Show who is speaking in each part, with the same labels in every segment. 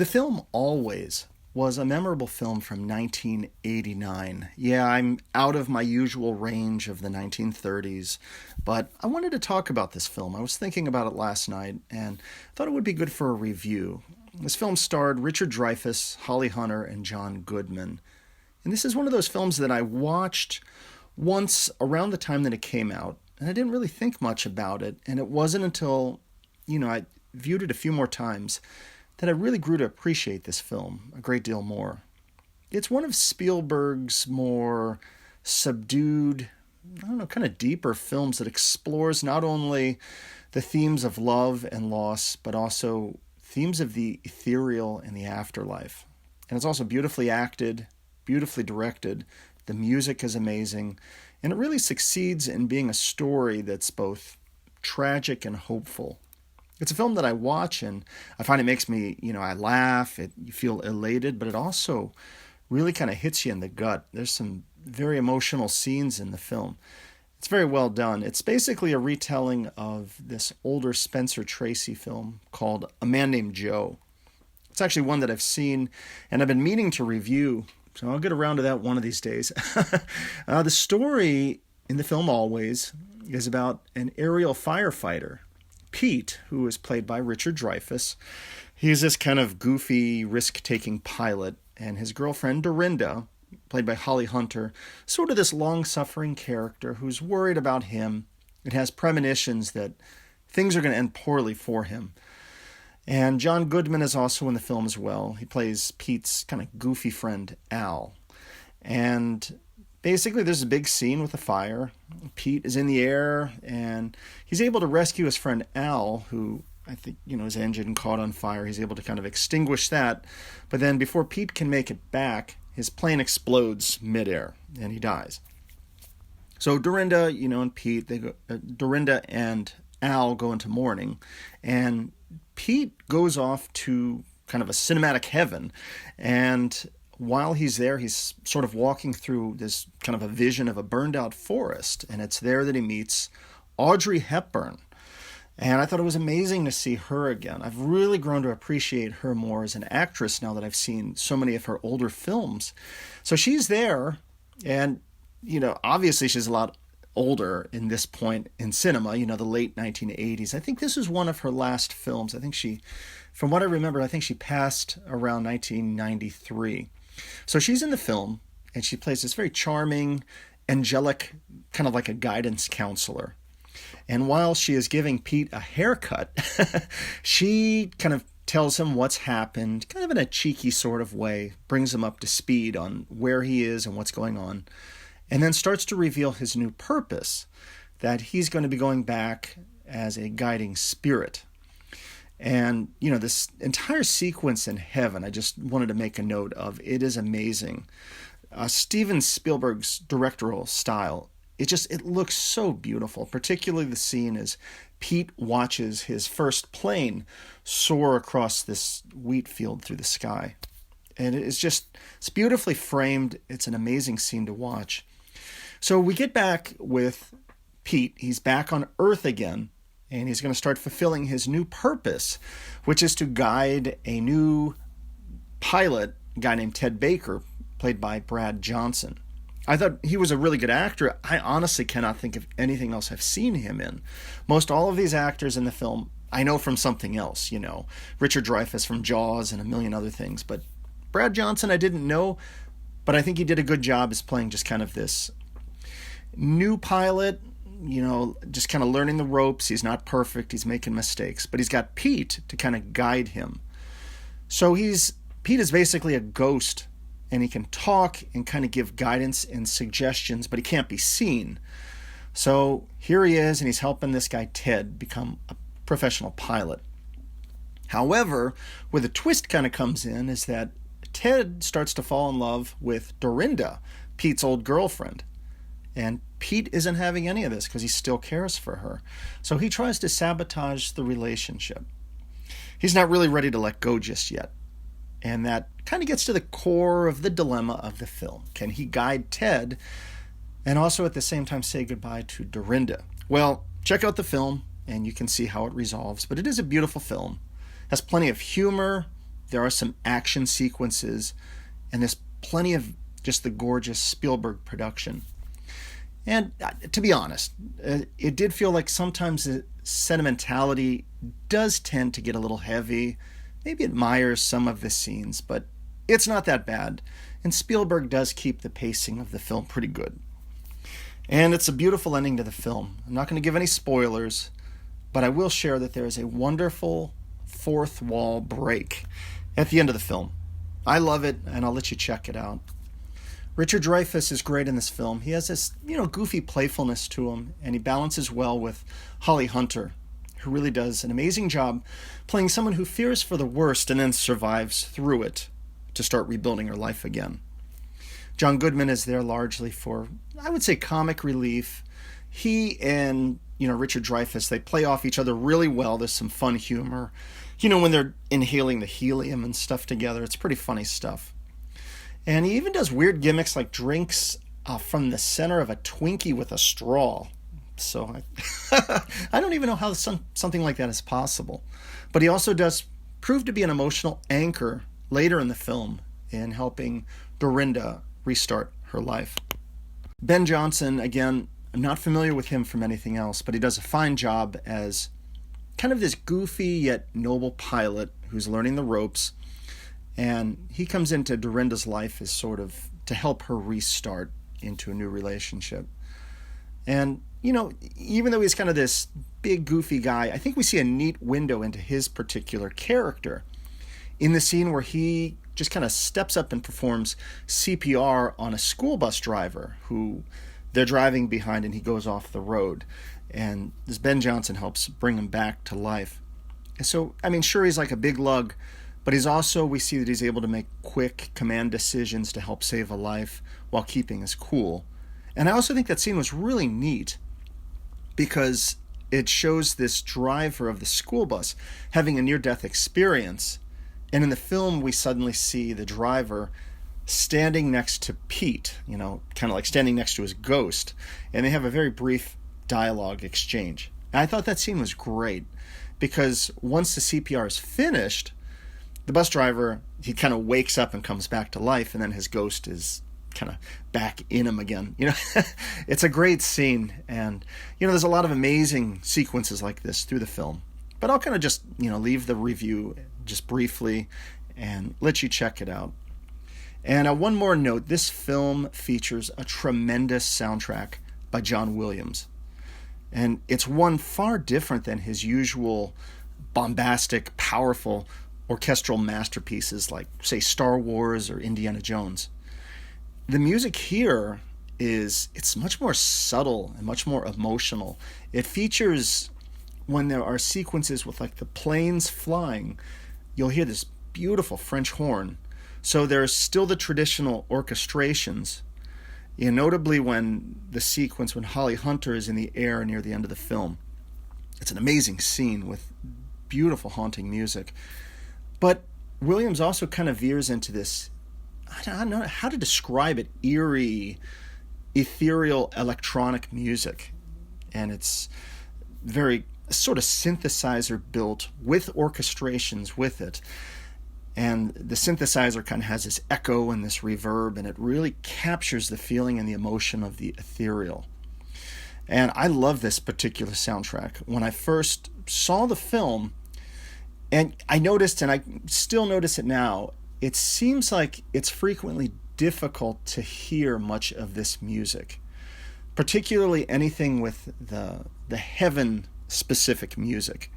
Speaker 1: The film Always was a memorable film from 1989. Yeah, I'm out of my usual range of the 1930s, but I wanted to talk about this film. I was thinking about it last night and thought it would be good for a review. This film starred Richard Dreyfus, Holly Hunter, and John Goodman. And this is one of those films that I watched once around the time that it came out, and I didn't really think much about it. And it wasn't until, I viewed it a few more times that I really grew to appreciate this film a great deal more. It's one of Spielberg's more subdued, kind of deeper films that explores not only the themes of love and loss, but also themes of the ethereal and the afterlife. And it's also beautifully acted, beautifully directed. The music is amazing, and it really succeeds in being a story that's both tragic and hopeful. It's a film that I watch and I find it makes me, I laugh, you feel elated, but it also really kind of hits you in the gut. There's some very emotional scenes in the film. It's very well done. It's basically a retelling of this older Spencer Tracy film called A Man Named Joe. It's actually one that I've seen and I've been meaning to review, so I'll get around to that one of these days. The story in the film Always is about an aerial firefighter, Pete, who is played by Richard Dreyfus. He's this kind of goofy, risk-taking pilot, and his girlfriend, Dorinda, played by Holly Hunter, sort of this long-suffering character who's worried about him. It has premonitions that things are going to end poorly for him. And John Goodman is also in the film as well. He plays Pete's kind of goofy friend, Al. And basically, there's a big scene with a fire. Pete is in the air, and he's able to rescue his friend Al, who I think, his engine caught on fire. He's able to kind of extinguish that. But then before Pete can make it back, his plane explodes midair, and he dies. So Dorinda, and Pete, Dorinda and Al go into mourning, and Pete goes off to kind of a cinematic heaven, and while he's there, he's sort of walking through this kind of a vision of a burned out forest, and it's there that he meets Audrey Hepburn. And I thought it was amazing to see her again. I've really grown to appreciate her more as an actress now that I've seen so many of her older films. So she's there, and, obviously she's a lot older in this point in cinema, the late 1980s. I think this is one of her last films. I think from what I remember, I think she passed around 1993. So she's in the film, and she plays this very charming, angelic, kind of like a guidance counselor. And while she is giving Pete a haircut, she kind of tells him what's happened, kind of in a cheeky sort of way, brings him up to speed on where he is and what's going on, and then starts to reveal his new purpose, that he's going to be going back as a guiding spirit. And, this entire sequence in heaven, I just wanted to make a note of. It is amazing. Steven Spielberg's directoral style, it looks so beautiful, particularly the scene as Pete watches his first plane soar across this wheat field through the sky. And it's beautifully framed. It's an amazing scene to watch. So we get back with Pete. He's back on Earth again. And he's going to start fulfilling his new purpose, which is to guide a new pilot, a guy named Ted Baker, played by Brad Johnson. I thought he was a really good actor. I honestly cannot think of anything else I've seen him in. Most all of these actors in the film, I know from something else, Richard Dreyfus from Jaws and a million other things. But Brad Johnson I didn't know, but I think he did a good job as playing just kind of this new pilot, just kind of learning the ropes. He's not perfect. He's making mistakes. But he's got Pete to kind of guide him. So Pete is basically a ghost, and he can talk and kind of give guidance and suggestions, but he can't be seen. So here he is, and he's helping this guy Ted become a professional pilot. However, where the twist kind of comes in is that Ted starts to fall in love with Dorinda, Pete's old girlfriend. And Pete isn't having any of this because he still cares for her. So he tries to sabotage the relationship. He's not really ready to let go just yet. And that kind of gets to the core of the dilemma of the film. Can he guide Ted and also at the same time say goodbye to Dorinda? Well, check out the film and you can see how it resolves. But it is a beautiful film. Has plenty of humor. There are some action sequences, and there's plenty of just the gorgeous Spielberg production. And to be honest, it did feel like sometimes the sentimentality does tend to get a little heavy. Maybe it mires some of the scenes, but it's not that bad. And Spielberg does keep the pacing of the film pretty good. And it's a beautiful ending to the film. I'm not going to give any spoilers, but I will share that there is a wonderful fourth wall break at the end of the film. I love it, and I'll let you check it out. Richard Dreyfus is great in this film. He has this, goofy playfulness to him, and he balances well with Holly Hunter, who really does an amazing job playing someone who fears for the worst and then survives through it to start rebuilding her life again. John Goodman is there largely for, I would say, comic relief. He and, Richard Dreyfus, they play off each other really well. There's some fun humor. When they're inhaling the helium and stuff together, it's pretty funny stuff. And he even does weird gimmicks like drinks from the center of a Twinkie with a straw. So I don't even know how something like that is possible. But he also does prove to be an emotional anchor later in the film in helping Dorinda restart her life. Ben Johnson, again, I'm not familiar with him from anything else, but he does a fine job as kind of this goofy yet noble pilot who's learning the ropes. And he comes into Dorinda's life as sort of to help her restart into a new relationship. And, even though he's kind of this big goofy guy, I think we see a neat window into his particular character in the scene where he just kind of steps up and performs CPR on a school bus driver who they're driving behind, and he goes off the road. And this Ben Johnson helps bring him back to life. And so, sure, he's like a big lug, but we see that he's able to make quick command decisions to help save a life while keeping his cool. And I also think that scene was really neat because it shows this driver of the school bus having a near-death experience. And in the film, we suddenly see the driver standing next to Pete, kind of like standing next to his ghost. And they have a very brief dialogue exchange. And I thought that scene was great because once the CPR is finished, the bus driver, he kind of wakes up and comes back to life, and then his ghost is kind of back in him again. It's a great scene, and there's a lot of amazing sequences like this through the film. But I'll kind of just leave the review just briefly and let you check it out. And one more note: this film features a tremendous soundtrack by John Williams, and it's one far different than his usual bombastic, powerful orchestral masterpieces like, say, Star Wars or Indiana Jones. The music here it's much more subtle and much more emotional. It features, when there are sequences with like the planes flying, you'll hear this beautiful French horn. So there's still the traditional orchestrations, notably when Holly Hunter is in the air near the end of the film. It's an amazing scene with beautiful haunting music. But Williams also kind of veers into this, I don't know how to describe it, eerie, ethereal electronic music. And it's very sort of synthesizer built with orchestrations with it. And the synthesizer kind of has this echo and this reverb, and it really captures the feeling and the emotion of the ethereal. And I love this particular soundtrack. When I first saw the film, and I noticed, and I still notice it now, it seems like it's frequently difficult to hear much of this music, particularly anything with the heaven-specific music.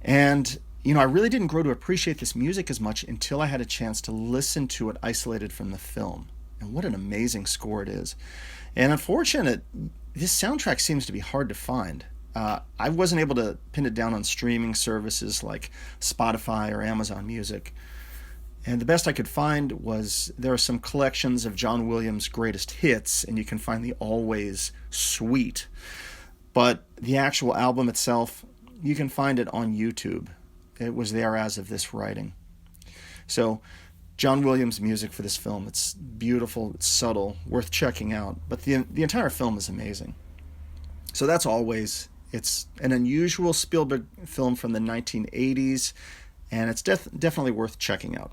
Speaker 1: And, I really didn't grow to appreciate this music as much until I had a chance to listen to it isolated from the film. And what an amazing score it is. And unfortunately, this soundtrack seems to be hard to find. I wasn't able to pin it down on streaming services like Spotify or Amazon Music. And the best I could find was there are some collections of John Williams' greatest hits, and you can find the Always Suite. But the actual album itself, you can find it on YouTube. It was there as of this writing. So John Williams' music for this film, it's beautiful, it's subtle, worth checking out. But the entire film is amazing. So that's Always. It's an unusual Spielberg film from the 1980s. and it's definitely worth checking out.